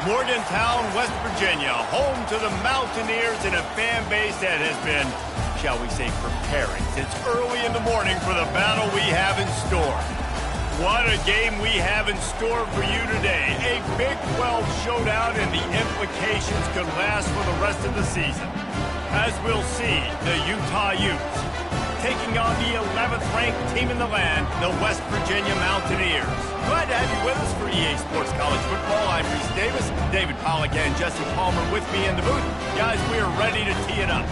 Morgantown, West Virginia, home to the Mountaineers and a fan base that has been, shall we say, preparing since early in the morning for the battle we have in store. What a game we have in store for you today. A Big 12 showdown, and the implications could last for the rest of the season. As we'll see, the Utah Utes taking on the 11th ranked team in the land, the West Virginia Mountaineers. Glad to have you with us for EA Sports College Football. I'm Reese Davis, David Pollack and Jesse Palmer with me in the booth. Guys, we are ready to tee it up.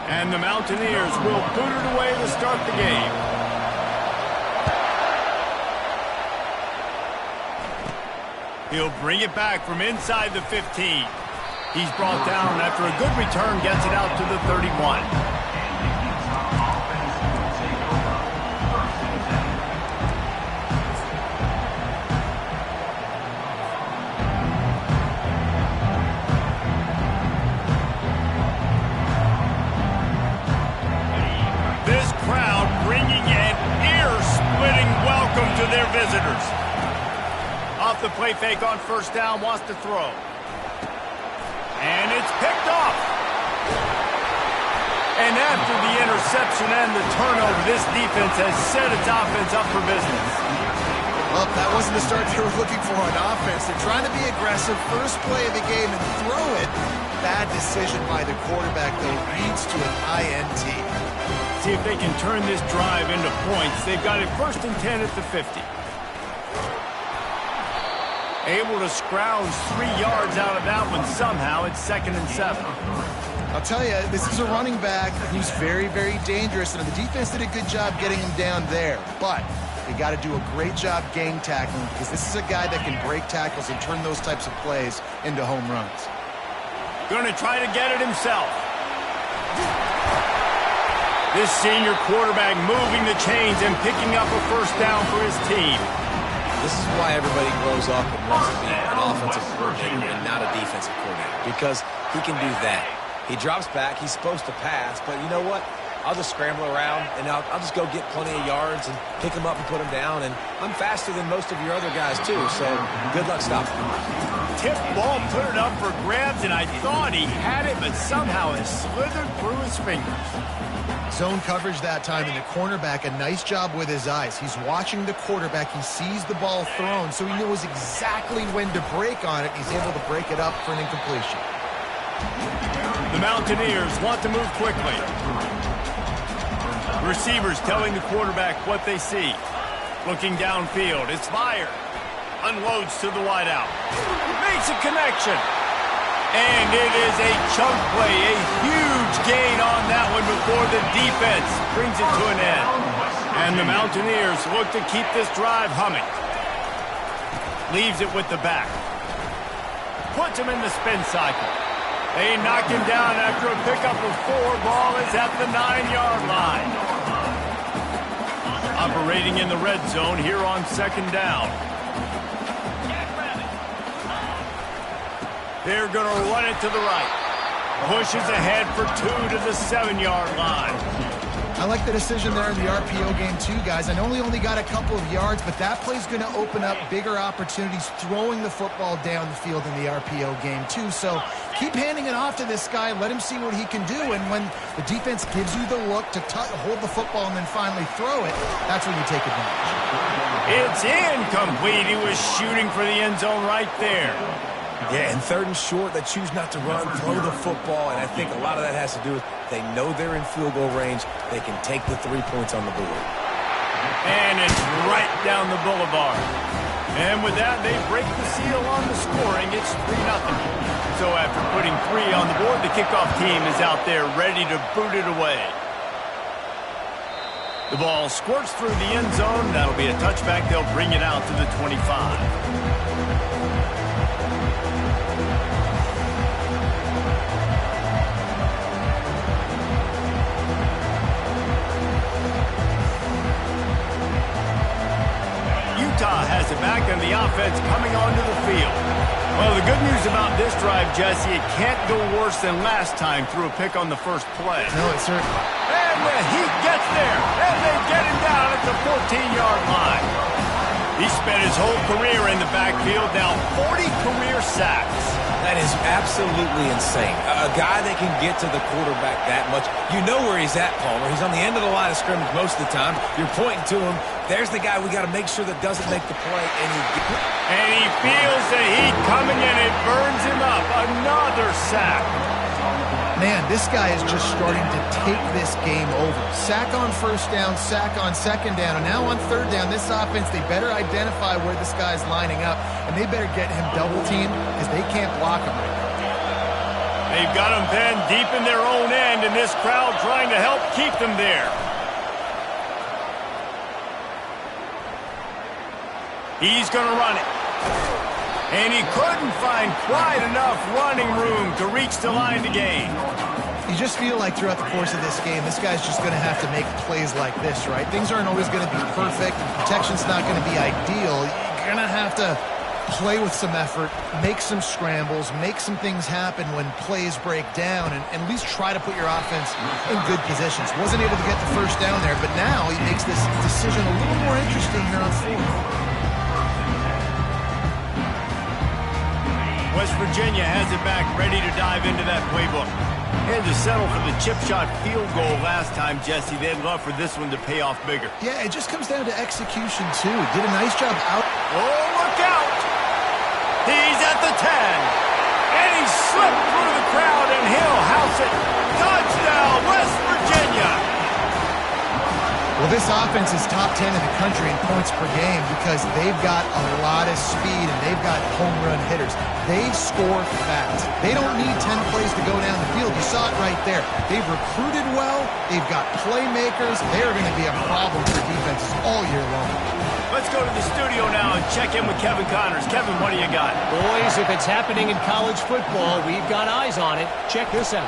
And the Mountaineers will boot it away to start the game. He'll bring it back from inside the 15. He's brought down after a good return, gets it out to the 31. This crowd bringing an ear-splitting welcome to their visitors. Off the play fake on first down, wants to throw. And it's picked off. And after the interception and the turnover, this defense has set its offense up for business. Well, that wasn't the start they were looking for on offense. They're trying to be aggressive, first play of the game, and throw it. Bad decision by the quarterback, though, leads to an INT. See if they can turn this drive into points. They've got it 1st and 10 at the 50. Able to scrounge 3 yards out of that one somehow. It's 2nd and 7. I'll tell you, this is a running back who's very, very dangerous, and the defense did a good job getting him down there. But they got to do a great job gang tackling, because this is a guy that can break tackles and turn those types of plays into home runs. Going to try to get it himself. This senior quarterback moving the chains and picking up a first down for his team. This is why everybody grows up and wants to be an offensive coordinator and not a defensive coordinator, because he can do that. He drops back. He's supposed to pass, but you know what? I'll just scramble around, and I'll just go get plenty of yards and pick him up and put him down, and I'm faster than most of your other guys, too, so good luck stopping him. Tip ball, put it up for grabs, and I thought he had it, but somehow it slithered through his fingers. Zone coverage that time, and the cornerback, a nice job with his eyes. He's watching the quarterback. He sees the ball thrown, so he knows exactly when to break on it. He's able to break it up for an incompletion. The Mountaineers want to move quickly. Receivers telling the quarterback what they see. Looking downfield, it's fired. Unloads to the wideout. Makes a connection. And it is a chunk play, a huge gain on that one before the defense brings it to an end. And the Mountaineers look to keep this drive humming. Leaves it with the back. Puts him in the spin cycle. They knock him down after a pickup of 4. Ball is at the 9-yard line. Operating in the red zone here on 2nd down. They're going to run it to the right. Pushes ahead for 2 to the 7-yard line. I like the decision there in the RPO game too, guys. I know he only got a couple of yards, but that play's going to open up bigger opportunities throwing the football down the field in the RPO game too. So keep handing it off to this guy. Let him see what he can do. And when the defense gives you the look to hold the football and then finally throw it, that's when you take advantage. It's incomplete. He was shooting for the end zone right there. Yeah, and 3rd and short, they choose not to run, throw the football, and I think a lot of that has to do with they know they're in field goal range. They can take the 3 points on the board. And it's right down the boulevard. And with that, they break the seal on the scoring. It's 3-0. So after putting 3 on the board, the kickoff team is out there ready to boot it away. The ball squirts through the end zone. That'll be a touchback. They'll bring it out to the 25. Utah has has it back, and the offense coming onto the field. Well, the good news about this drive, Jesse, it can't go worse than last time through a pick on the first play. No, it certainly. And the Heat gets there, and they get him down at the 14-yard line. He spent his whole career in the backfield, now 40 career sacks. That is absolutely insane. A guy that can get to the quarterback that much. You know where he's at, Palmer. He's on the end of the line of scrimmage most of the time. You're pointing to him. There's the guy we got to make sure that doesn't make the play. And he feels the heat coming, and it burns him up. Another sack. Man, this guy is just starting to take this game over. Sack on first down, sack on second down, and now on third down, this offense, they better identify where this guy's lining up, and they better get him double-teamed because they can't block him right now. They've got him pinned deep in their own end, and this crowd trying to help keep them there. He's going to run it. And he couldn't find quite enough running room to reach the line to gain. You just feel like throughout the course of this game, this guy's just going to have to make plays like this, right? Things aren't always going to be perfect. Protection's not going to be ideal. You're going to have to play with some effort, make some scrambles, make some things happen when plays break down, and at least try to put your offense in good positions. Wasn't able to get the first down there, but now he makes this decision a little more interesting here on fourth. West Virginia has it back, ready to dive into that playbook. And to settle for the chip shot field goal last time, Jesse, they'd love for this one to pay off bigger. Yeah, it just comes down to execution, too. Did a nice job out. Oh, look out! He's at the 10. And he slipped through the crowd, and he'll house it. Touchdown, West Virginia! Well, this offense is top 10 in the country in points per game because they've got a lot of speed and they've got home run hitters. They score fast. They don't need 10 plays to go down the field. You saw it right there. They've recruited well. They've got playmakers. They're going to be a problem for defenses all year long. Let's go to the studio now and check in with Kevin Connors. Kevin, what do you got? Boys, if it's happening in college football, we've got eyes on it. Check this out.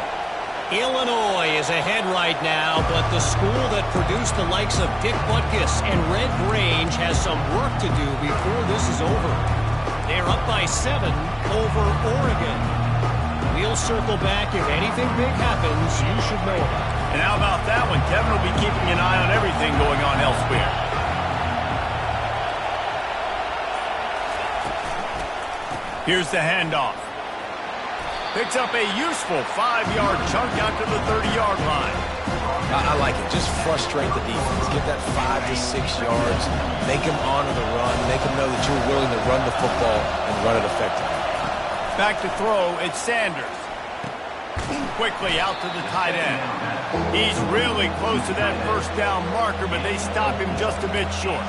Illinois is ahead right now, but the school that produced the likes of Dick Butkus and Red Grange has some work to do before this is over. They're up by 7 over Oregon. We'll circle back. If anything big happens, you should know about it. And how about that one? Kevin will be keeping an eye on everything going on elsewhere. Here's the handoff. Picks up a useful 5-yard chunk out to the 30-yard line. I like it. Just frustrate the defense. Get that 5 to 6 yards. Make them honor the run. Make them know that you're willing to run the football and run it effectively. Back to throw, it's Sanders. Quickly out to the tight end. He's really close to that first down marker, but they stop him just a bit short.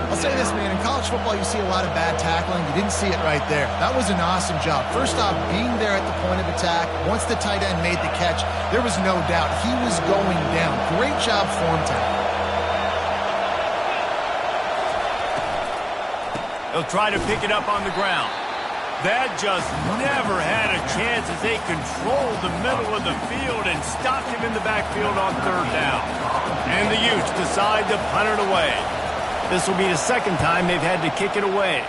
I'll say this, man. In college football, you see a lot of bad tackling. You didn't see it right there. That was an awesome job. First off, being there at the point of attack. Once the tight end made the catch, there was no doubt he was going down. Great job form time. He'll try to pick it up on the ground. That just never had a chance as they controlled the middle of the field and stopped him in the backfield on third down. And the Utes decide to punt it away. This will be the second time they've had to kick it away.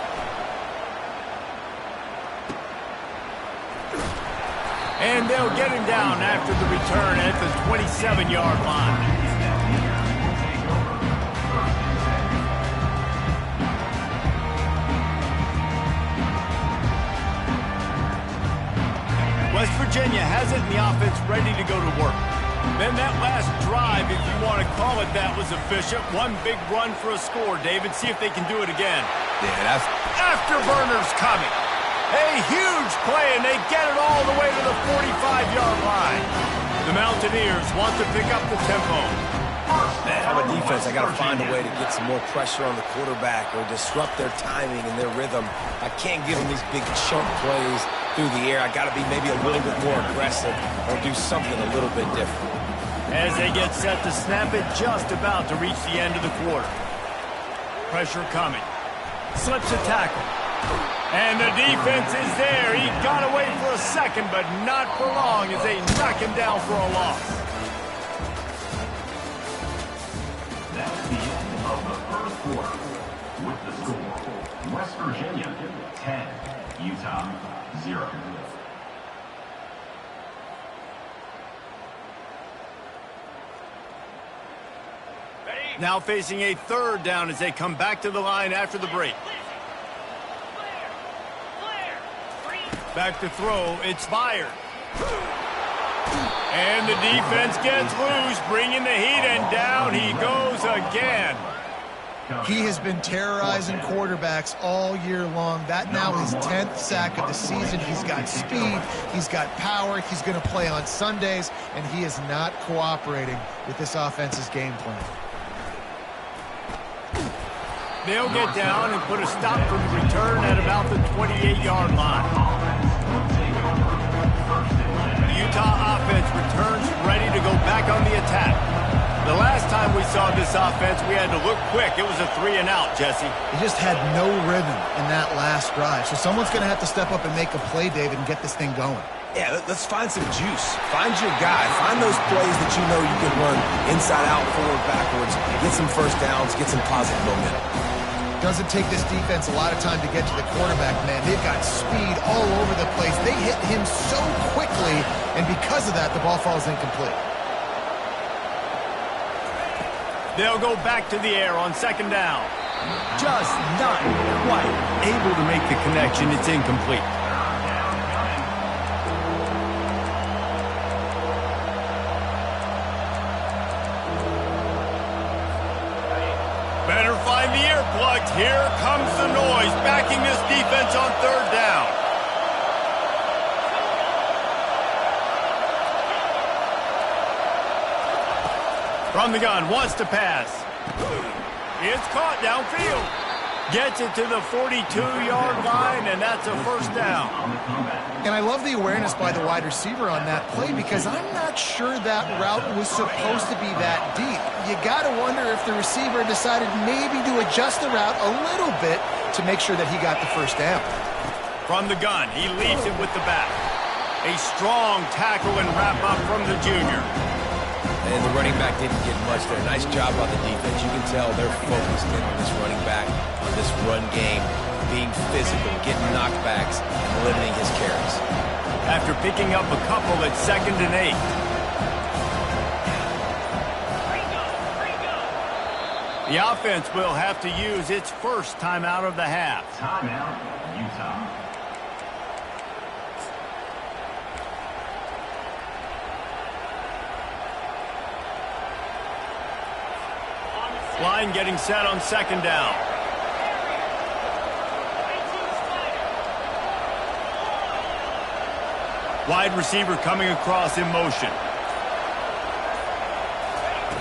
And they'll get him down after the return at the 27-yard line. West Virginia has it in the offense ready to go to work. Then that last drive, if you want to call it that, was efficient. One big run for a score, David. See if they can do it again. Yeah, that's... Afterburners coming. A huge play, and they get it all the way to the 45-yard line. The Mountaineers want to pick up the tempo. Man, I'm a defense. I got to find a way to get some more pressure on the quarterback or disrupt their timing and their rhythm. I can't give them these big chunk plays through the air. I got to be maybe a little bit more aggressive or do something a little bit different. As they get set to snap it, just about to reach the end of the quarter. Pressure coming. Slips a tackle. And the defense is there. He got away for a second, but not for long as they knock him down for a loss. That's the end of the first quarter with the score Virginia 10, Utah 0. Now facing a third down as they come back to the line after the break. Back to throw, it's fired. And the defense gets loose, bringing the heat, and down he goes again. He has been terrorizing quarterbacks all year long. That now his 10th sack of the season. He's got speed, he's got power, he's going to play on Sundays, and he is not cooperating with this offense's game plan. They'll get down and put a stop for the return at about the 28-yard line. The Utah offense returns ready to go back on the attack. The last time we saw this offense, we had to look quick. It was a 3-and-out, Jesse. He just had no rhythm in that last drive. So someone's going to have to step up and make a play, David, and get this thing going. Yeah, let's find some juice. Find your guy. Find those plays that you know you can run inside out, forward, backwards, get some first downs, get some positive momentum. Doesn't take this defense a lot of time to get to the quarterback, man. They've got speed all over the place. They hit him so quickly, and because of that, the ball falls incomplete. They'll go back to the air on second down. Just not quite able to make the connection. It's incomplete. Better find the earplugs. Here comes the noise, backing this defense on third down. From the gun, wants to pass. It's caught downfield. Gets it to the 42-yard line, and that's a first down. And I love the awareness by the wide receiver on that play because I'm not sure that route was supposed to be that deep. You got to wonder if the receiver decided maybe to adjust the route a little bit to make sure that he got the first down. From the gun, he leaves it with the back. A strong tackle and wrap up from the junior. And the running back didn't get much there. Nice job on the defense. You can tell they're focused in on this running back, on this run game, being physical, getting knockbacks, and limiting his carries. After picking up a couple at 2nd and 8. The offense will have to use its first timeout of the half. Timeout, Utah. Line getting set on second down. Wide receiver coming across in motion.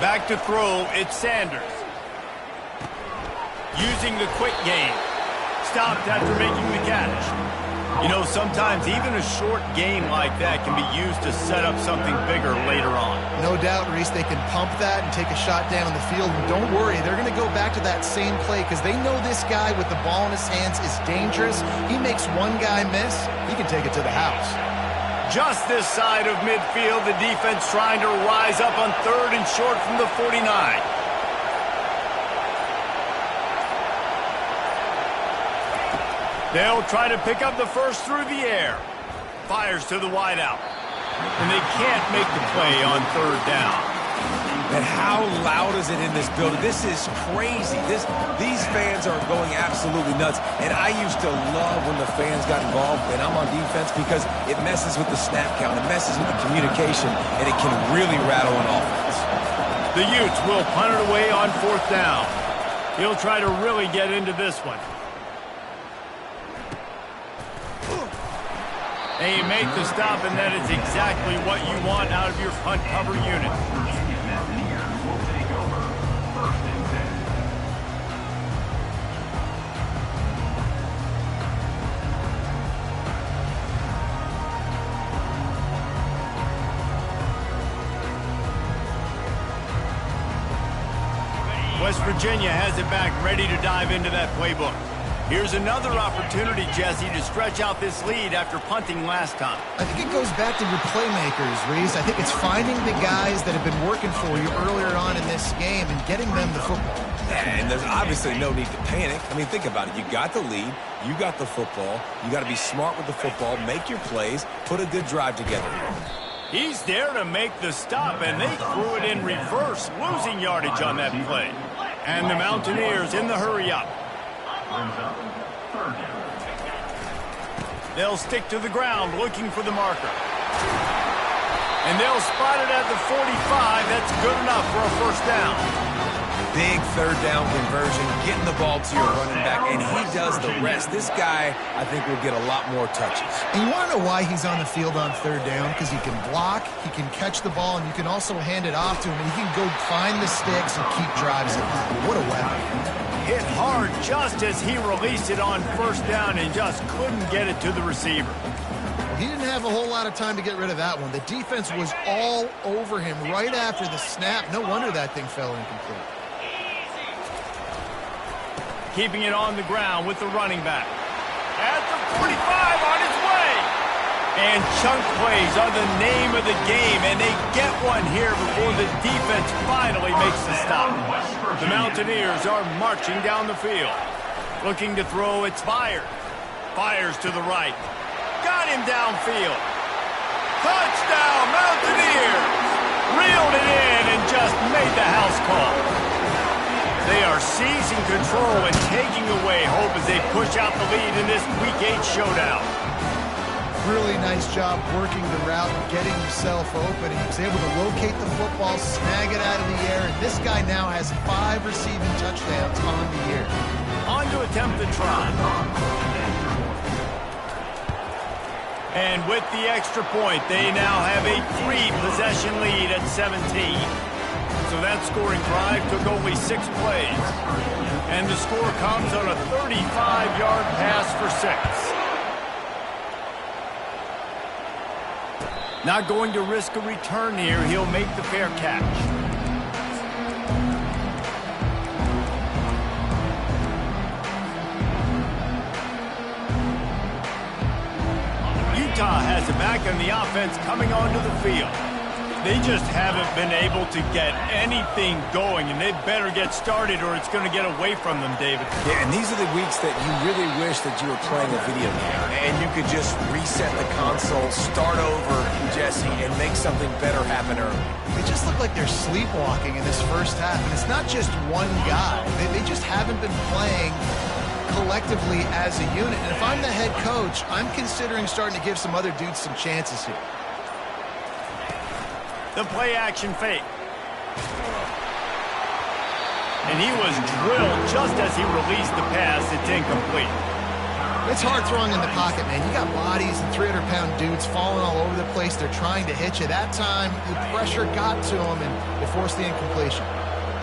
Back to throw, it's Sanders. Using the quick game. Stopped after making the catch. You know, sometimes even a short game like that can be used to set up something bigger later on. No doubt, Reese, they can pump that and take a shot down the field. And don't worry, they're going to go back to that same play because they know this guy with the ball in his hands is dangerous. He makes one guy miss, he can take it to the house. Just this side of midfield, the defense trying to rise up on 3rd and short from the 49. They'll try to pick up the first through the air. Fires to the wideout. And they can't make the play on 3rd down. And how loud is it in this building? This is crazy. These fans are going absolutely nuts. And I used to love when the fans got involved and I'm on defense because it messes with the snap count. It messes with the communication, and it can really rattle an offense. The Utes will punt it away on 4th down. He'll try to really get into this one. They make the stop, and that is exactly what you want out of your punt cover unit. West Virginia has it back, ready to dive into that playbook. Here's another opportunity, Jesse, to stretch out this lead after punting last time. I think it goes back to your playmakers, Reese. I think it's finding the guys that have been working for you earlier on in this game and getting them the football. And there's obviously no need to panic. I mean, think about it. You got the lead. You got the football. You got to be smart with the football, make your plays, put a good drive together. He's there to make the stop, and they threw it in reverse, losing yardage on that play. And the Mountaineers in the hurry-up. They'll stick to the ground looking for the marker. And they'll spot it at the 45. That's good enough for a first down. Big third down conversion, getting the ball to your running back, and he does the rest. This guy, I think, will get a lot more touches. And you want to know why he's on the field on third down? Because he can block, he can catch the ball, and you can also hand it off to him, and he can go find the sticks and keep drives alive. What a weapon. Hit hard just as he released it on first down and just couldn't get it to the receiver. He didn't have a whole lot of time to get rid of that one. The defense was all over him right after the snap. No wonder that thing fell incomplete. Keeping it on the ground with the running back. At the 45 on his way. And chunk plays are the name of the game, and they get one here before the defense finally makes the stop. The Mountaineers are marching down the field. Looking to throw, it's Byers. Byers to the right. Got him downfield. Touchdown, Mountaineers! Reeled it in and just made the house call. They are seizing control and taking away hope as they push out the lead in this Week 8 showdown. Really nice job working the route and getting himself open. He was able to locate the football, snag it out of the air, and this guy now has 5 receiving touchdowns on the year. On to attempt the try. And with the extra point, they now have a 3-possession lead at 17. So that scoring drive took only 6 plays. And the score comes on a 35-yard pass for 6. Not going to risk a return here. He'll make the fair catch. Utah has it back and the offense coming onto the field. They just haven't been able to get anything going, and they better get started or it's going to get away from them, David. Yeah, and these are the weeks that you really wish that you were playing a video game, and you could just reset the console, start over, Jesse, and make something better happen early. They just look like they're sleepwalking in this first half, and it's not just one guy. They just haven't been playing collectively as a unit, and if I'm the head coach, I'm considering starting to give some other dudes some chances here. The play-action fake. And he was drilled just as he released the pass. It's incomplete. It's hard throwing in the pocket, man. You got bodies and 300-pound dudes falling all over the place. They're trying to hit you. That time, the pressure got to them, and they forced the incompletion.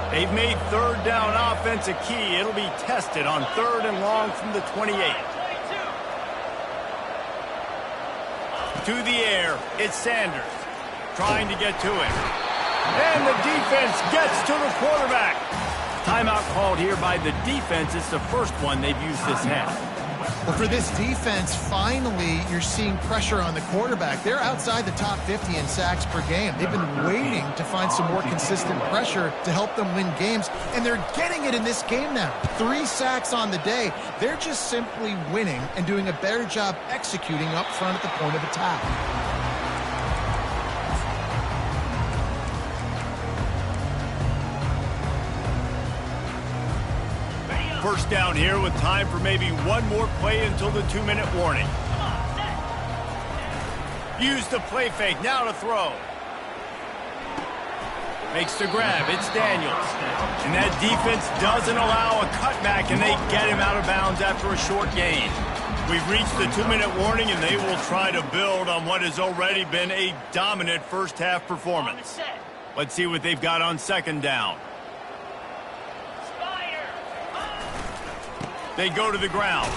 They've made third down offense a key. It'll be tested on 3rd and long from the 28. To the air, it's Sanders. Trying to get to it. And the defense gets to the quarterback. Timeout called here by the defense. It's the first one they've used this half. Well, for this defense, finally, you're seeing pressure on the quarterback. They're outside the top 50 in sacks per game. They've been waiting to find some more consistent pressure to help them win games, and they're getting it in this game now. 3 sacks on the day. They're just simply winning and doing a better job executing up front at the point of attack. First down here with time for maybe one more play until the 2-minute warning. Use the play fake, now to throw. Makes the grab, it's Daniels. And that defense doesn't allow a cutback, and they get him out of bounds after a short gain. We've reached the 2-minute warning, and they will try to build on what has already been a dominant first-half performance. Let's see what they've got on 2nd down. They go to the ground.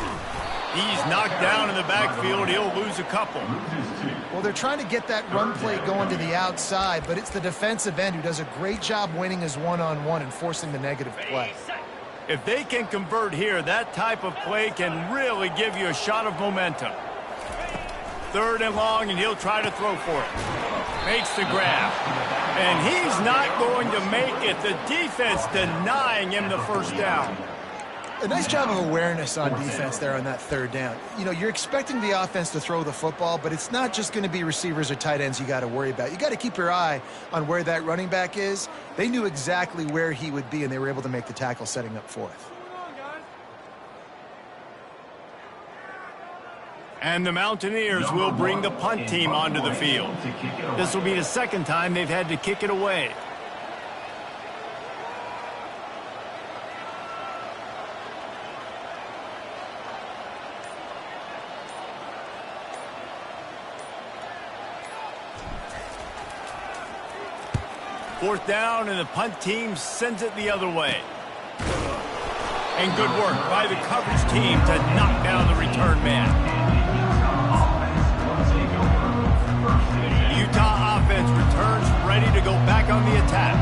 He's knocked down in the backfield. He'll lose a couple. Well, they're trying to get that run play going to the outside, but it's the defensive end who does a great job winning his one-on-one and forcing the negative play. If they can convert here, that type of play can really give you a shot of momentum. 3rd and long, and he'll try to throw for it. Makes the grab. And he's not going to make it. The defense denying him the first down. A nice job of awareness on defense there on that third down. You know, you're expecting the offense to throw the football, but it's not just going to be receivers or tight ends you got to worry about. You got to keep your eye on where that running back is. They knew exactly where he would be, and they were able to make the tackle setting up fourth. And the Mountaineers will bring the punt team onto the field. This will be the second time they've had to kick it away. Fourth down, and the punt team sends it the other way. And good work by the coverage team to knock down the return man. The Utah offense returns ready to go back on the attack.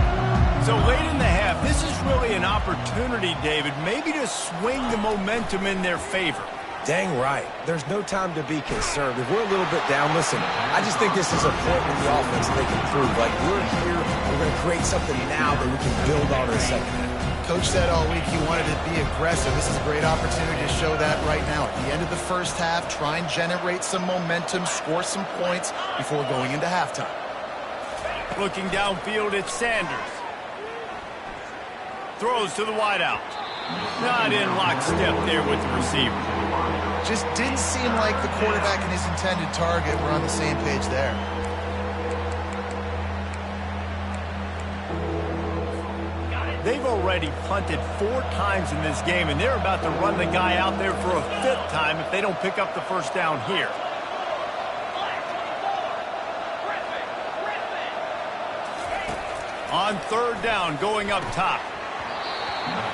So late in the half, this is really an opportunity, David, maybe to swing the momentum in their favor. Dang right. There's no time to be concerned. If we're a little bit down, listen, I just think this is a point in the offense they can prove. Like, we're here, we're going to create something now that we can build on in the second half. Coach said all week he wanted to be aggressive. This is a great opportunity to show that right now. At the end of the first half, try and generate some momentum, score some points before going into halftime. Looking downfield, it's Sanders. Throws to the wideout. Not in lockstep there with the receiver. Just didn't seem like the quarterback and his intended target were on the same page there. They've already punted 4 times in this game, and they're about to run the guy out there for a 5th time if they don't pick up the first down here. On third down, going up top.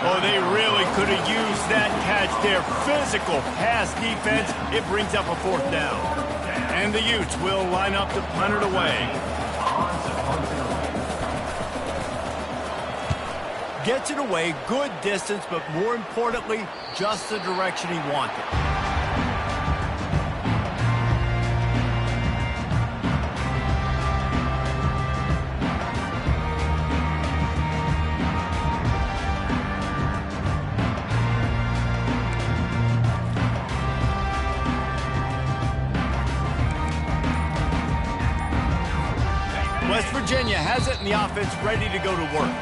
Oh, they really could have used that catch there. Physical pass defense. It brings up a 4th down. And the Utes will line up to punt it away. Gets it away, good distance, but more importantly, just the direction he wanted. West Virginia has it, and the offense ready to go to work.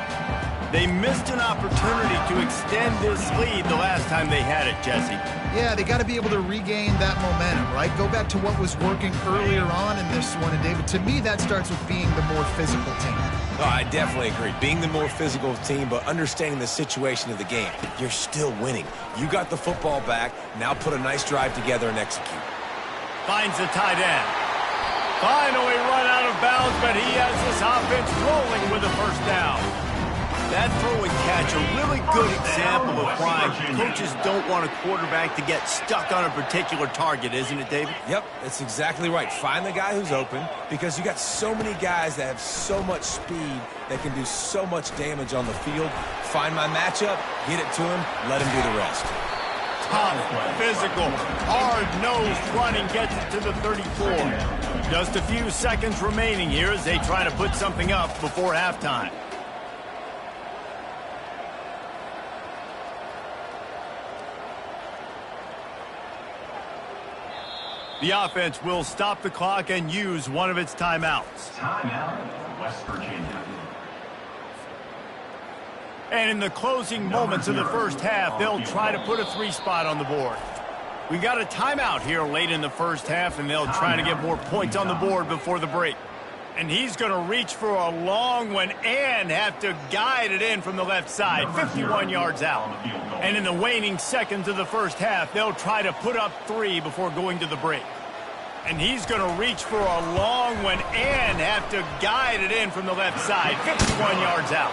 They missed an opportunity to extend this lead the last time they had it, Jesse. Yeah, they got to be able to regain that momentum, right? Go back to what was working earlier on in this one. And, David, to me, that starts with being the more physical team. Oh, I definitely agree. Being the more physical team, but understanding the situation of the game. You're still winning. You got the football back. Now put a nice drive together and execute. Finds the tight end. Finally run out of bounds, but he has this offense rolling with a first down. That throw and catch, a really good example of why coaches don't want a quarterback to get stuck on a particular target, isn't it, David? Yep, that's exactly right. Find the guy who's open, because you got so many guys that have so much speed that can do so much damage on the field. Find my matchup, get it to him, let him do the rest. Tough, physical, hard-nosed running gets it to the 34. Just a few seconds remaining here as they try to put something up before halftime. The offense will stop the clock and use one of its timeouts. Timeout, West Virginia. And in the closing moments of the first half, they'll try to put a 3 spot on the board. We got a timeout here late in the first half, and they'll try to get more points on the board before the break. And he's going to reach for a long one and have to guide it in from the left side, 51 yards out. And in the waning seconds of the first half, they'll try to put up 3 before going to the break. And he's going to reach for a long one and have to guide it in from the left side, 51 yards out.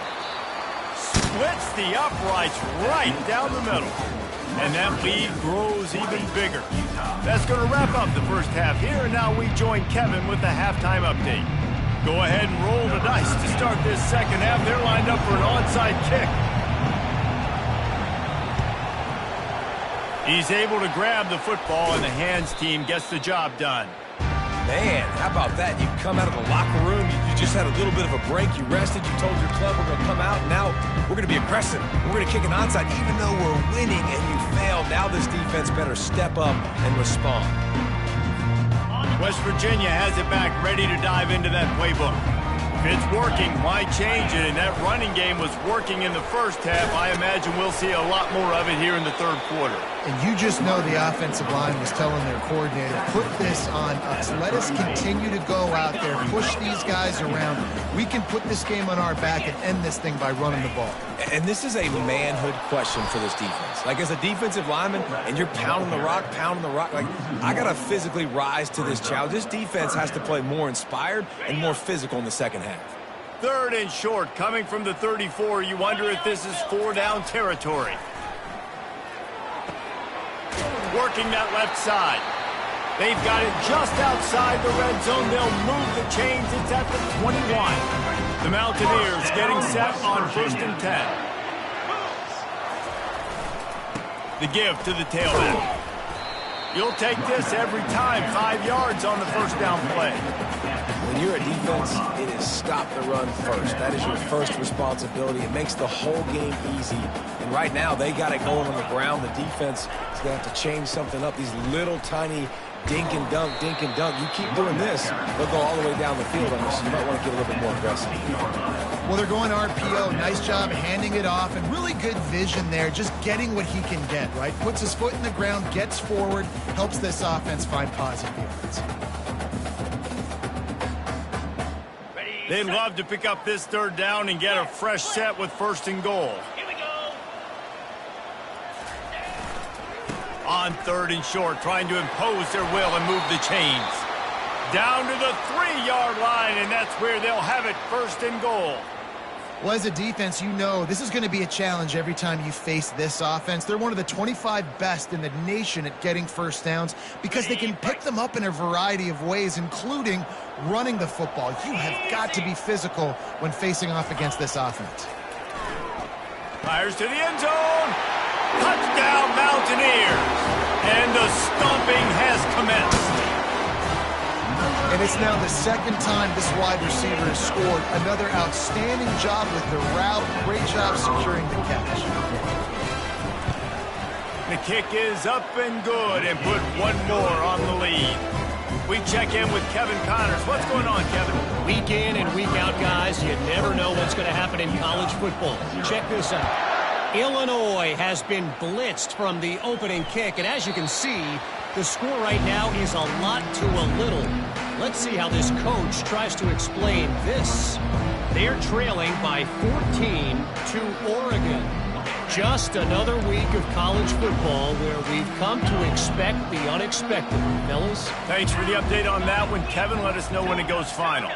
Splits the uprights right down the middle. And that lead grows even bigger. That's going to wrap up the first half here, and now we join Kevin with the halftime update. Go ahead and roll the dice to start this second half. They're lined up for an onside kick. He's able to grab the football, and the hands team gets the job done. Man, how about that? You come out of the locker room, you just had a little bit of a break. You rested. You told your club we're going to come out. Now we're going to be aggressive. We're going to kick an onside even though we're winning and you failed. Now this defense better step up and respond. West Virginia has it back, ready to dive into that playbook. If it's working, why change it? And that running game was working in the first half. I imagine we'll see a lot more of it here in the third quarter. And you just know the offensive line was telling their coordinator, put this on us. Let us continue to go out there, push these guys around. We can put this game on our back and end this thing by running the ball. And this is a manhood question for this defense. Like, as a defensive lineman, and you're pounding the rock, like, I got to physically rise to this challenge. This defense has to play more inspired and more physical in the second half. Third and short, coming from the 34. You wonder if this is 4-down territory. Working that left side. They've got it just outside the red zone. They'll move the chains. It's at the 21. The Mountaineers getting set on 1st and 10. The give to the tailback. You'll take this every time. 5 yards on the first down play. When you're a defense, it is stop the run first. That is your first responsibility. It makes the whole game easy. And right now, they got it going on the ground. The defense is going to have to change something up. These little tiny dink and dunk. You keep doing this, they'll go all the way down the field on this. You might want to get a little bit more aggressive. Well, they're going RPO. Nice job handing it off, and really good vision there, just getting what he can get, right? Puts his foot in the ground, gets forward, helps this offense find positive yards. They'd love to pick up this third down and get a fresh set with 1st and goal. On 3rd and short, trying to impose their will and move the chains. Down to the 3-yard line, and that's where they'll have it, 1st and goal. Well, as a defense, you know this is going to be a challenge every time you face this offense. They're one of the 25 best in the nation at getting first downs because they can pick them up in a variety of ways, including running the football. You have got to be physical when facing off against this offense. Fires to the end zone. Touchdown, Mountaineers. And the stomping has commenced. And it's now the second time this wide receiver has scored. Another outstanding job with the route. Great job securing the catch. The kick is up and good and put one more on the lead. We check in with Kevin Connors. What's going on, Kevin? Week in and week out, guys, you never know what's going to happen in college football. Check this out. Illinois has been blitzed from the opening kick, and as you can see, the score right now is a lot to a little. Let's see how this coach tries to explain this. They're trailing by 14 to Oregon. Just another week of college football where we've come to expect the unexpected. Fellas? Thanks for the update on that one, Kevin. Let us know when it goes final.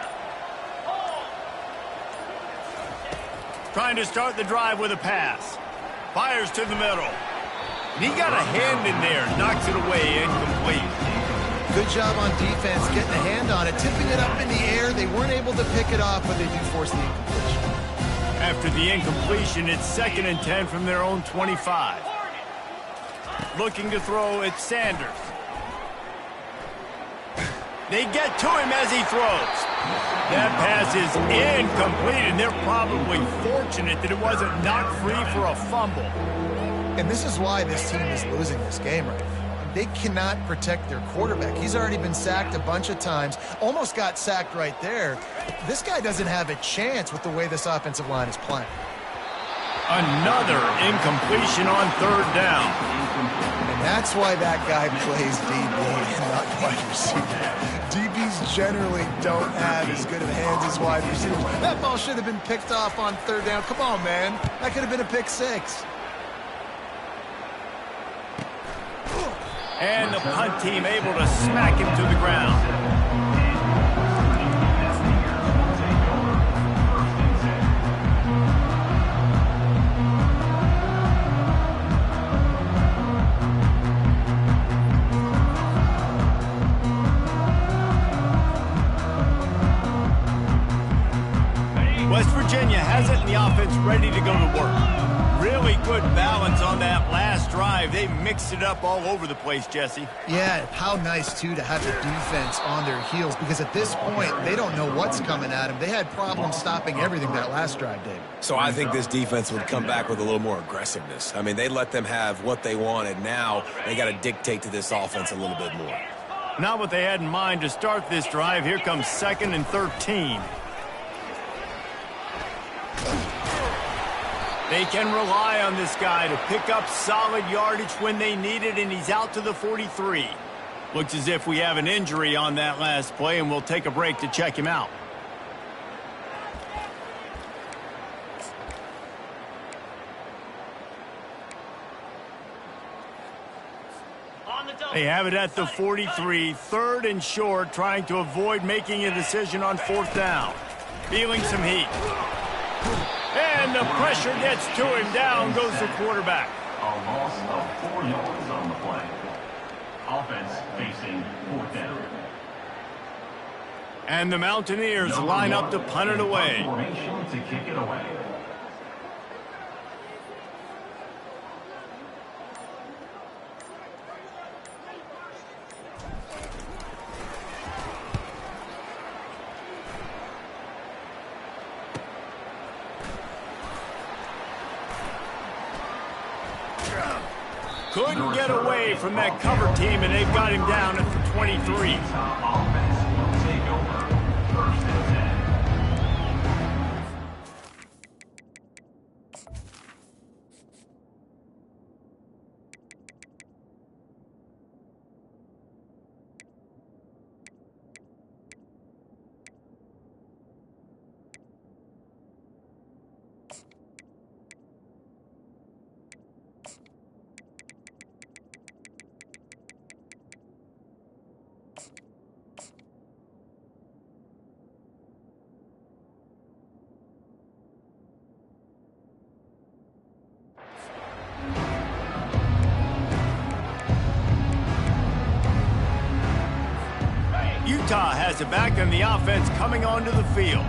Trying to start the drive with a pass. Fires to the middle. And he got a hand in there. Knocks it away, incomplete. Good job on defense getting a hand on it, tipping it up in the air. They weren't able to pick it off, but they do force the incompletion. After the incompletion, it's 2nd and 10 from their own 25. Looking to throw, it's Sanders. They get to him as he throws. That pass is incomplete, and they're probably fortunate that it wasn't knocked free for a fumble. And this is why this team is losing this game right now. They cannot protect their quarterback. He's already been sacked a bunch of times. Almost got sacked right there. This guy doesn't have a chance with the way this offensive line is playing. Another incompletion on 3rd down. And that's why that guy plays DB and not wide receiver. DBs generally don't have as good of hands as wide receivers. That ball should have been picked off on 3rd down. Come on, man. That could have been a pick 6. And the punt team able to smack him to the ground. West Virginia has it, and the offense ready to go to work. Really good balance on that last last drive, they mixed it up all over the place, Jesse. Yeah, how nice, too, to have the defense on their heels, because at this point, they don't know what's coming at them. They had problems stopping everything that last drive, David. So I think this defense would come back with a little more aggressiveness. I mean, they let them have what they wanted. Now they got to dictate to this offense a little bit more. Not what they had in mind to start this drive. Here comes 2nd and 13. They can rely on this guy to pick up solid yardage when they need it, and he's out to the 43. Looks as if we have an injury on that last play, and we'll take a break to check him out. They have it at the 43, 3rd and short, trying to avoid making a decision on 4th down. Feeling some heat. And the pressure gets to him. Down goes the quarterback. A loss of 4 yards on the play. Offense facing 4th down. And the Mountaineers line up to punt it away. Formation to kick it away. Couldn't get away from that cover team, and they've got him down at the 23. Offense will take over 1st and 10. Utah has it back, and the offense coming onto the field.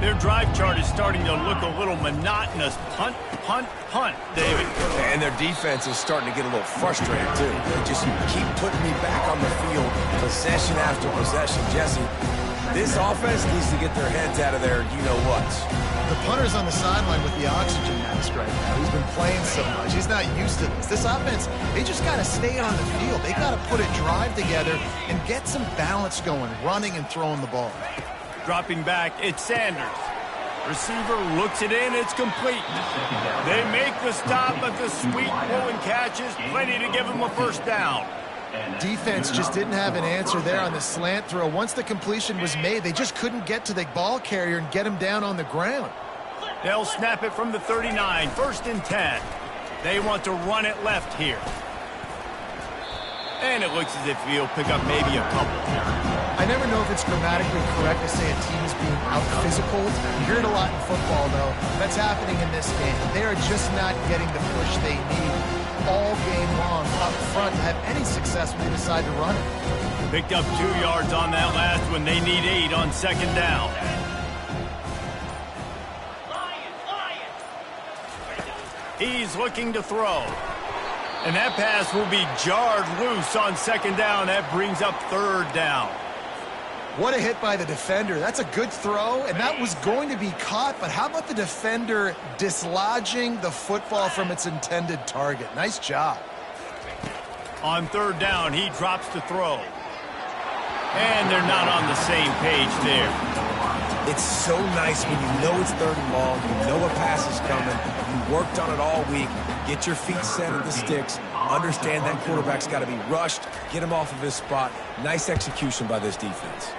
Their drive chart is starting to look a little monotonous. Punt, punt, punt, David. And their defense is starting to get a little frustrated, too. They just keep putting me back on the field, possession after possession. Jesse, this offense needs to get their heads out of there, you-know-what. The punter's on the sideline with the oxygen mask right now. He's been playing so much. He's not used to this. This offense, they just got to stay on the field. They got to put a drive together and get some balance going, running and throwing the ball. Dropping back, it's Sanders. Receiver looks it in, it's complete. They make the stop, but the sweet pull and catch is plenty to give them a 1st down. Defense just didn't have an answer there on the slant throw. Once the completion was made, they just couldn't get to the ball carrier and get him down on the ground. They'll snap it from the 39, 1st and 10. They want to run it left here. And it looks as if he'll pick up maybe a couple. I never know if it's grammatically correct to say a team is being out-physical. You hear it a lot in football, though. That's happening in this game. They are just not getting the push they need all game long up front to have any success when they decide to run it. Picked up 2 yards on that last one. They need 8 on 2nd down. He's looking to throw. And that pass will be jarred loose on 2nd down. That brings up 3rd down. What a hit by the defender. That's a good throw, and that was going to be caught, but how about the defender dislodging the football from its intended target? Nice job. On 3rd down, he drops to throw. And they're not on the same page there. It's so nice when you know it's 3rd and long, you know a pass is coming, you worked on it all week, get your feet set at the sticks, understand that quarterback's got to be rushed, get him off of his spot. Nice execution by this defense.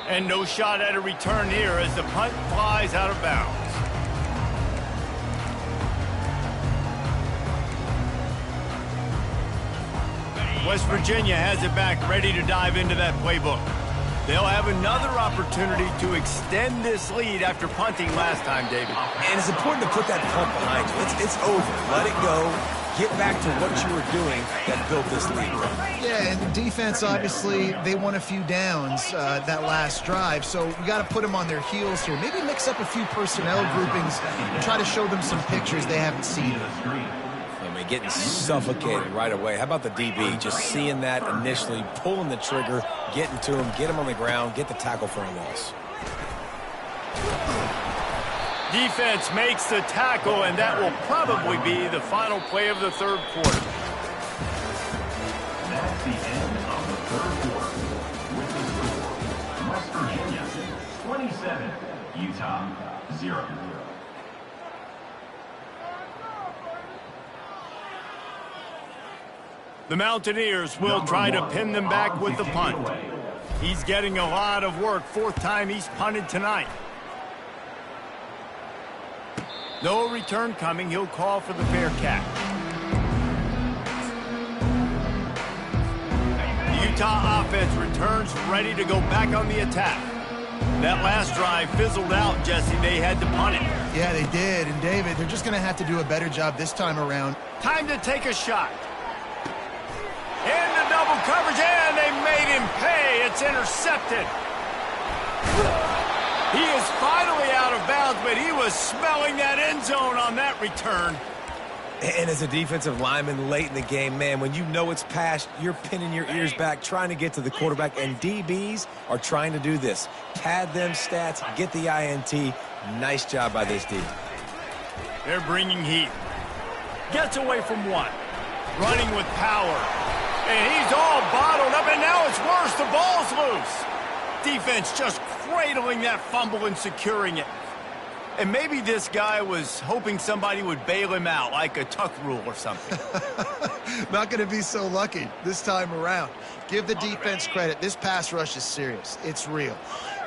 And no shot at a return here as the punt flies out of bounds. West Virginia has it back, ready to dive into that playbook. They'll have another opportunity to extend this lead after punting last time, David. And it's important to put that punt behind you. It's over. Let it go. Get back to what you were doing that built this lead. Yeah, and defense, obviously, they won a few downs that last drive, so we got to put them on their heels here. Maybe mix up a few personnel groupings and try to show them some pictures they haven't seen. I mean, getting suffocated right away. How about the DB? Just seeing that initially, pulling the trigger, getting to him, get him on the ground, get the tackle for a loss. Defense makes the tackle, and that will probably be the final play of the third quarter. That's the end of the third quarter. With the score, West Virginia 27, Utah 0. The Mountaineers will try to pin them back with the punt. He's getting a lot of work. Fourth time he's punted tonight. No return coming. He'll call for the fair catch. The Utah offense returns ready to go back on the attack. That last drive fizzled out, Jesse. They had to punt it. Yeah, they did. And, David, they're just going to have to do a better job this time around. Time to take a shot. Into double coverage, and they made him pay. It's intercepted. He is finally out of bounds, but he was smelling that end zone on that return. And as a defensive lineman late in the game, man, when you know it's past, you're pinning your ears back, trying to get to the quarterback, and DBs are trying to do this. Pad them stats, get the INT. Nice job by this D. They're bringing heat. Gets away from one. Running with power. And he's all bottled up, and now it's worse. The ball's loose. Defense just cradling that fumble and securing it. And maybe this guy was hoping somebody would bail him out, like a tuck rule or something. Not going to be so lucky this time around. Give the defense credit. This pass rush is serious. It's real.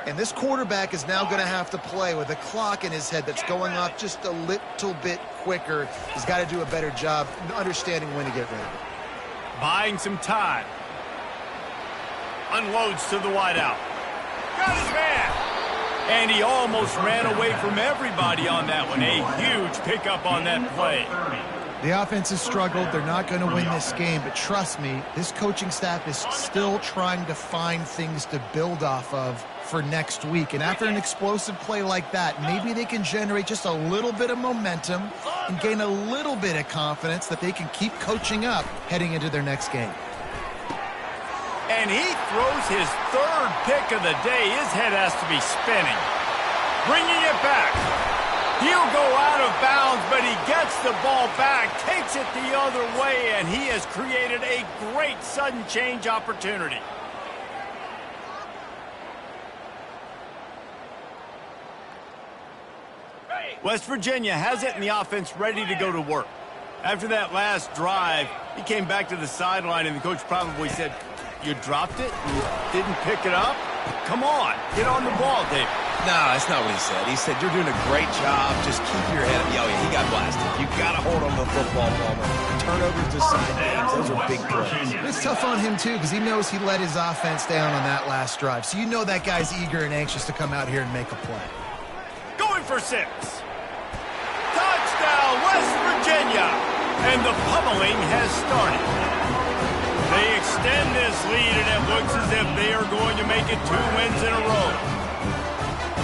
And this quarterback is now going to have to play with a clock in his head that's going off just a little bit quicker. He's got to do a better job understanding when to get rid of it. Buying some time. Unloads to the wideout. Got his man. And he almost ran away from everybody on that one. A huge pickup on that play. The offense has struggled. They're not going to win this game, but trust me, this coaching staff is still trying to find things to build off of for next week. And after an explosive play like that, maybe they can generate just a little bit of momentum and gain a little bit of confidence that they can keep coaching up heading into their next game. And he throws his third pick of the day. His head has to be spinning. Bringing it back. He'll go out of bounds, but he gets the ball back, takes it the other way, and he has created a great sudden change opportunity. West Virginia has it, and the offense ready to go to work. After that last drive, he came back to the sideline, and the coach probably said, "You dropped it? You didn't pick it up? Come on, get on the ball, David." No, that's not what he said. He said, "You're doing a great job. Just keep your head up." Oh, yeah, he got blasted. You got to hold on to the football, Palmer. Turnovers decide games. Those are big plays. It's tough on him, too, because he knows he let his offense down on that last drive. So you know that guy's eager and anxious to come out here and make a play. Going for 6. Touchdown, West Virginia. And the pummeling has started. They extend this lead, and it looks as if they are going to make it 2 wins in a row.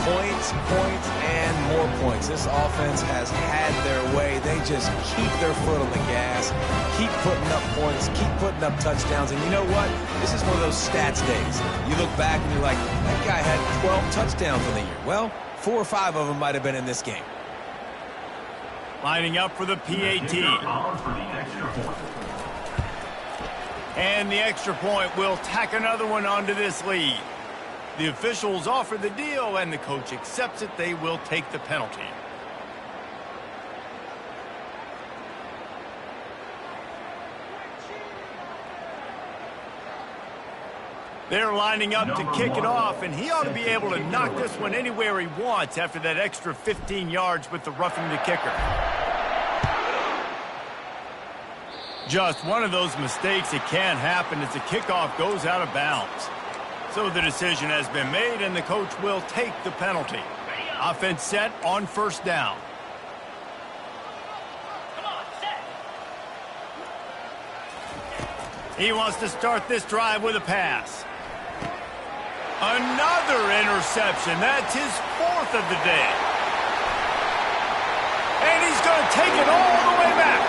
Points, points, and more points. This offense has had their way. They just keep their foot on the gas, keep putting up points, keep putting up touchdowns. And you know what? This is one of those stats days. You look back and you're like, that guy had 12 touchdowns in the year. Well, 4 or 5 of them might have been in this game. Lining up for the PAT. And the extra point will tack another one onto this lead. The officials offer the deal, and the coach accepts it. They will take the penalty. They're lining up to kick it off, and he ought to be able to knock this one anywhere he wants after that extra 15 yards with the roughing the kicker. Just one of those mistakes that can happen as the kickoff goes out of bounds. So the decision has been made, and the coach will take the penalty. Offense set on first down. He wants to start this drive with a pass. Another interception. That's his 4th of the day. And he's going to take it all the way back.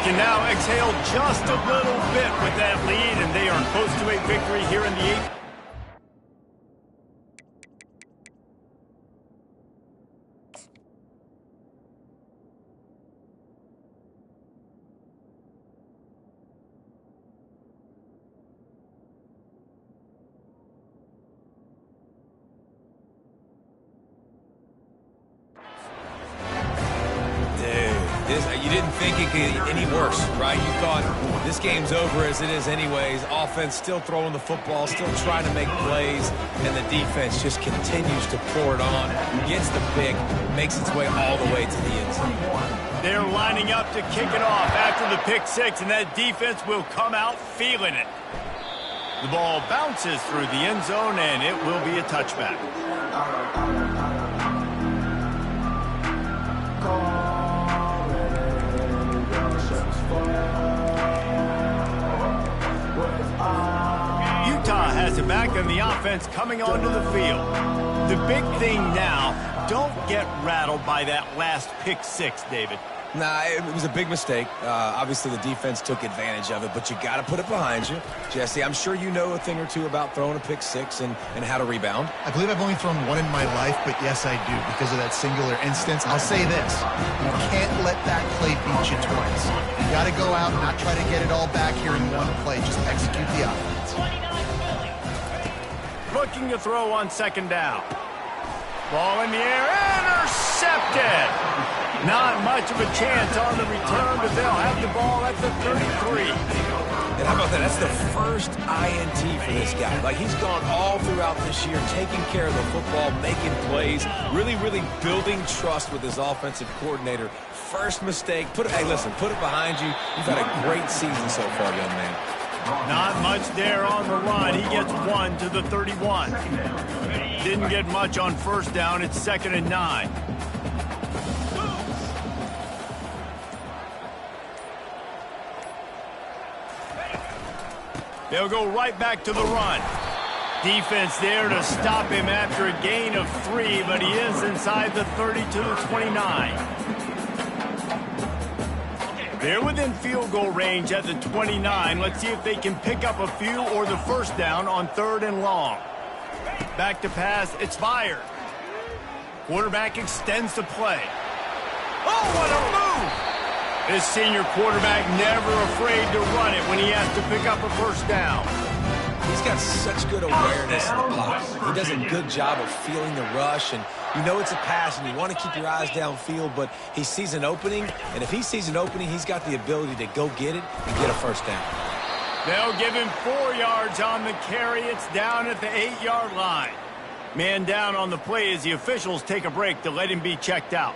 can now exhale just a little bit with that lead, and they are close to a victory here in the 8th. You didn't think it could get any worse, right? You thought this game's over as it is anyways. Offense still throwing the football, still trying to make plays, and the defense just continues to pour it on, gets the pick, makes its way all the way to the end zone. They're lining up to kick it off after the pick six, and that defense will come out feeling it. The ball bounces through the end zone, and it will be a touchback. Utah has it back, and the offense coming onto the field. The big thing now, don't get rattled by that last pick six, David. Nah, it was a big mistake. Obviously, the defense took advantage of it, but you got to put it behind you. Jesse, I'm sure you know a thing or two about throwing a pick six and how to rebound. I believe I've only thrown one in my life, but yes, I do, because of that singular instance. I'll say this. You can't let that play beat you twice. You got to go out and not try to get it all back here in one play. Just execute the offense. Looking to throw on second down. Ball in the air, intercepted. Not much of a chance on the return, but they'll have the ball at the 33. And how about that? That's the first INT for this guy. Like, he's gone all throughout this year, taking care of the football, making plays, really, really building trust with his offensive coordinator. First mistake. Hey, listen, put it behind you. You've had a great season so far, young man. Not much there on the run. He gets one to the 31. Didn't get much on first down. It's 2nd and 9. They'll go right back to the run. Defense there to stop him after a gain of 3, but he is inside the 30 to the 29. They're within field goal range at the 29. Let's see if they can pick up a few or the first down on 3rd and long. Back to pass. It's fired. Quarterback extends the play. Oh, what a move! This senior quarterback never afraid to run it when he has to pick up a first down. He's got such good awareness in the pocket. He does a good job of feeling the rush, and you know it's a pass, and you want to keep your eyes downfield, but he sees an opening, and if he sees an opening, he's got the ability to go get it and get a first down. They'll give him 4 yards on the carry. It's down at the 8-yard line. Man down on the play as the officials take a break to let him be checked out.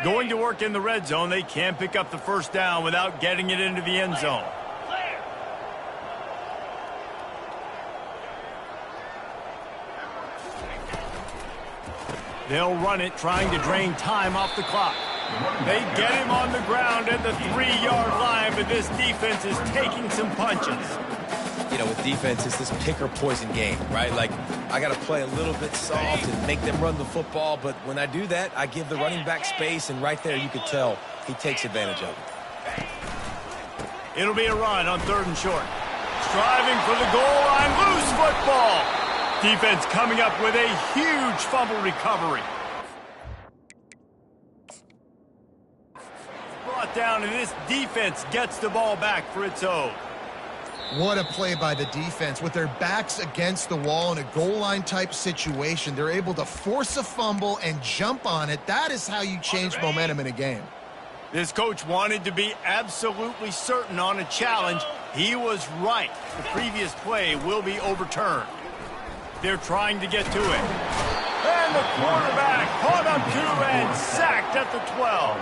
Going to work in the red zone, they can't pick up the first down without getting it into the end zone. They'll run it, trying to drain time off the clock. They get him on the ground at the 3-yard line, but this defense is taking some punches. You know, with defense, it's this pick-or-poison game, right? Like, I got to play a little bit soft and make them run the football, but when I do that, I give the running back space, and right there you could tell he takes advantage of it. It'll be a run on 3rd and short. Striving for the goal line, loose football. Defense coming up with a huge fumble recovery. Brought down, and this defense gets the ball back for its own. What a play by the defense. With their backs against the wall in a goal line type situation, they're able to force a fumble and jump on it. That is how you change momentum in a game. This coach wanted to be absolutely certain on a challenge. He was right. The previous play will be overturned. They're trying to get to it. And the quarterback caught up to and sacked at the 12.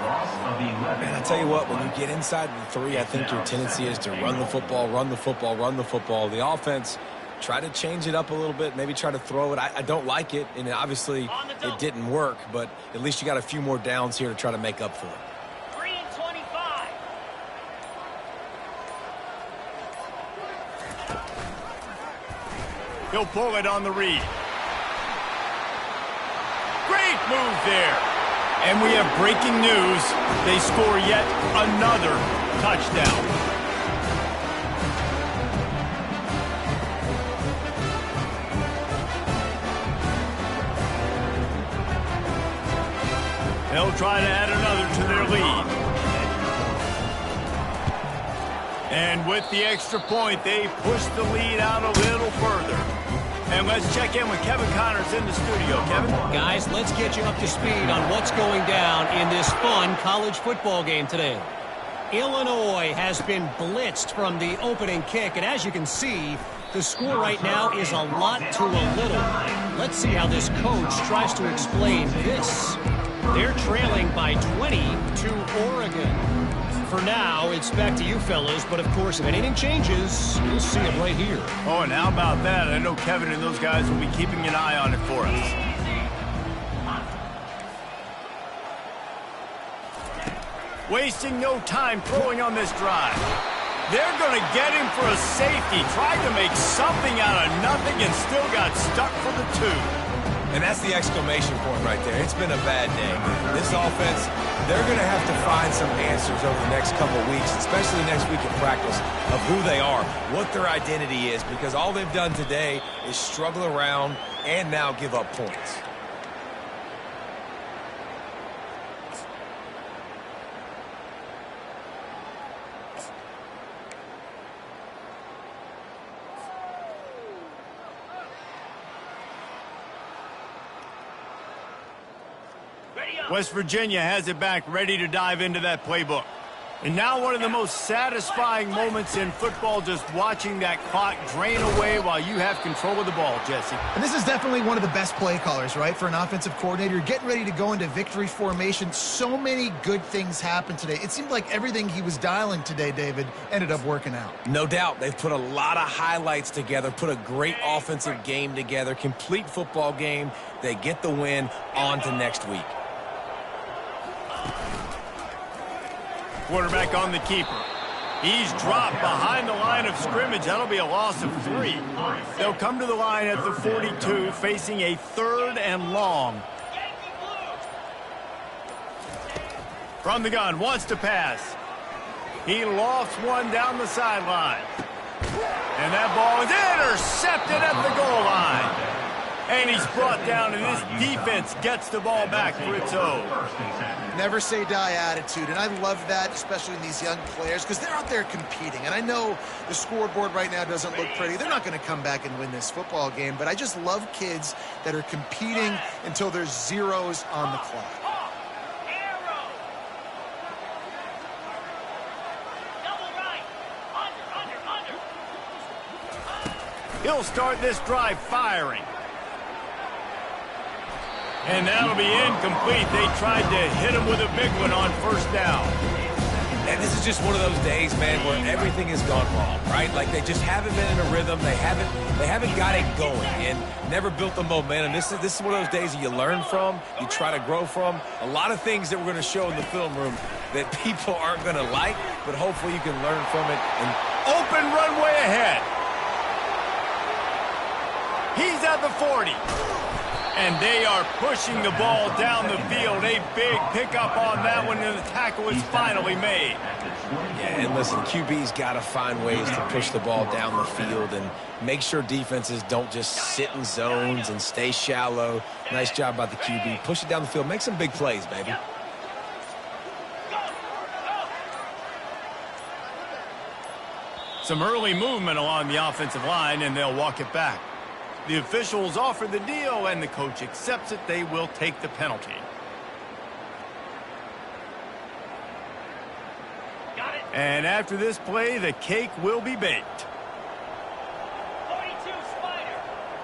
Man, I tell you what, when you get inside the 3, I think your tendency is to run the football, run the football, run the football. The offense, try to change it up a little bit, maybe try to throw it. I don't like it, and obviously it didn't work, but at least you got a few more downs here to try to make up for it. 3 and 25. He'll pull it on the read. Great move there. And we have breaking news. They score yet another touchdown. They'll try to add another to their lead. And with the extra point, they push the lead out a little further. And let's check in with Kevin Connors in the studio. Kevin? Guys, let's get you up to speed on what's going down in this fun college football game today. Illinois has been blitzed from the opening kick, and as you can see, the score right now is a lot to a little. Let's see how this coach tries to explain this. They're trailing by 20 to Oregon. For now, it's back to you fellas, but of course, if anything changes, you'll see it right here. Oh, and how about that? I know Kevin and those guys will be keeping an eye on it for us. Wasting no time throwing on this drive. They're going to get him for a safety. Tried to make something out of nothing and still got stuck for the 2. And that's the exclamation point right there. It's been a bad day. This offense, they're going to have to find some answers over the next couple of weeks, especially next week in practice, of who they are, what their identity is, because all they've done today is struggle around and now give up points. West Virginia has it back, ready to dive into that playbook. And now one of the most satisfying moments in football, just watching that clock drain away while you have control of the ball, Jesse. And this is definitely one of the best play callers, right, for an offensive coordinator. You're getting ready to go into victory formation. So many good things happened today. It seemed like everything he was dialing today, David, ended up working out. No doubt. They've put a lot of highlights together, put a great offensive game together, complete football game. They get the win. On to next week. Quarterback on the keeper. He's dropped behind the line of scrimmage. That'll be a loss of 3. They'll come to the line at the 42, facing a 3rd and long. From the gun, wants to pass. He lofts one down the sideline. And that ball is intercepted at the goal line. And he's brought down, and this defense gets the ball back for its own. Never say die attitude, and I love that, especially in these young players, because they're out there competing. And I know the scoreboard right now doesn't look pretty. They're not going to come back and win this football game, but I just love kids that are competing until there's zeros on the clock. He'll start this drive firing. And that'll be incomplete. They tried to hit him with a big one on 1st down. And this is just one of those days, man, where everything has gone wrong, right? Like they just haven't been in a rhythm. They haven't got it going and never built the momentum. This is one of those days that you learn from, you try to grow from. A lot of things that we're going to show in the film room that people aren't going to like, but hopefully you can learn from it. And open runway ahead. He's at the 40. And they are pushing the ball down the field. A big pickup on that one, and the tackle is finally made. Yeah, and listen, QB's got to find ways to push the ball down the field and make sure defenses don't just sit in zones and stay shallow. Nice job by the QB. Push it down the field. Make some big plays, baby. Some early movement along the offensive line, and they'll walk it back. The officials offer the deal, and the coach accepts it. They will take the penalty. Got it. And after this play, the cake will be baked. 42 Spider.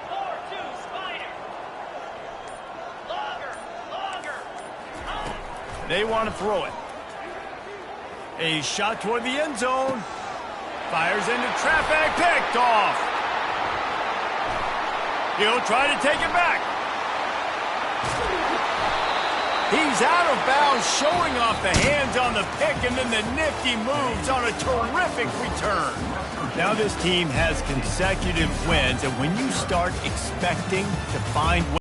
4-2 Spider. Longer. They want to throw it. A shot toward the end zone. Fires into traffic. Picked off. He'll try to take it back. He's out of bounds, showing off the hands on the pick, and then the nifty moves on a terrific return. Now this team has consecutive wins, and when you start expecting to find